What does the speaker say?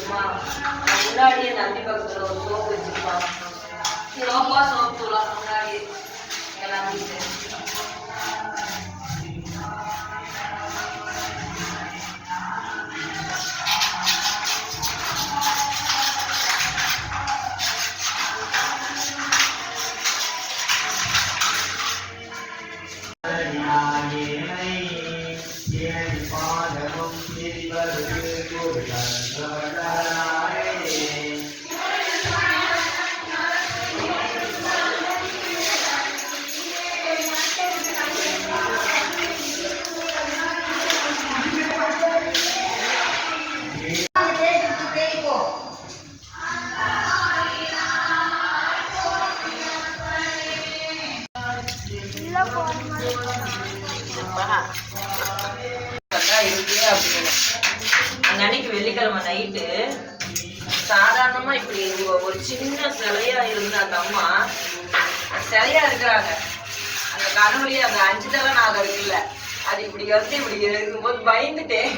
முன்னாடியே நந்தி பக்கத்துல ஒரு சோப்பு வச்சிருப்பாங்க. சோப்பா சோப்பு தூளா முன்னாடியே எல்லாத்தையும் அன்னைக்கு வெள்ளிக்கிழமை நைட்டு சாதாரணமா இப்படி ஒரு சின்ன சிலையா இருந்த அந்த அம்மா சிலையா இருக்கிறாங்க. அந்த கனவுலயே அந்த 5 தலை நாகம் இருக்குல்ல, அது இப்படி வந்து இப்படி இருக்கும்போது பயந்துட்டேன்.